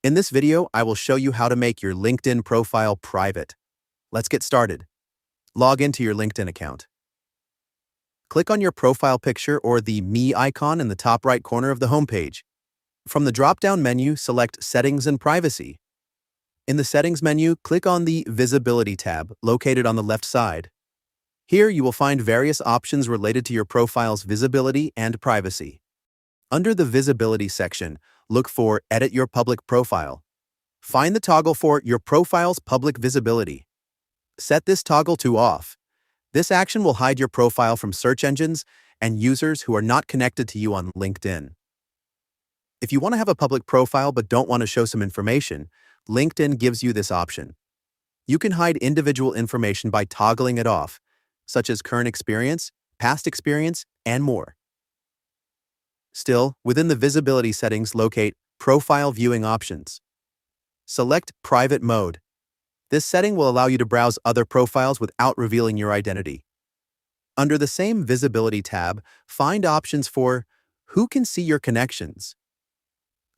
In this video, I will show you how to make your LinkedIn profile private. Let's get started. Log into your LinkedIn account. Click on your profile picture or the Me icon in the top right corner of the homepage. From the drop-down menu, select Settings and Privacy. In the Settings menu, click on the Visibility tab located on the left side. Here, you will find various options related to your profile's visibility and privacy. Under the Visibility section, look for Edit Your Public Profile. Find the toggle for Your Profile's Public Visibility. Set this toggle to Off. This action will hide your profile from search engines and users who are not connected to you on LinkedIn. If you want to have a public profile but don't want to show some information, LinkedIn gives you this option. You can hide individual information by toggling it off, such as current experience, past experience, and more. Still, within the visibility settings, locate Profile Viewing Options. Select Private Mode. This setting will allow you to browse other profiles without revealing your identity. Under the same Visibility tab, find options for Who can see your connections.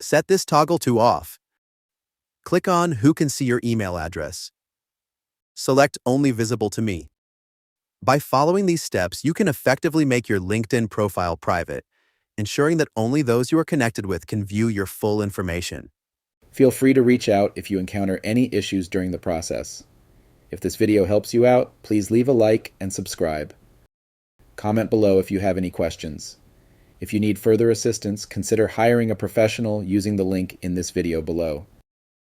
Set this toggle to Off. Click on Who can see your email address. Select Only Visible to Me. By following these steps, you can effectively make your LinkedIn profile private, ensuring that only those you are connected with can view your full information. Feel free to reach out if you encounter any issues during the process. If this video helps you out, please leave a like and subscribe. Comment below if you have any questions. If you need further assistance, consider hiring a professional using the link in this video below.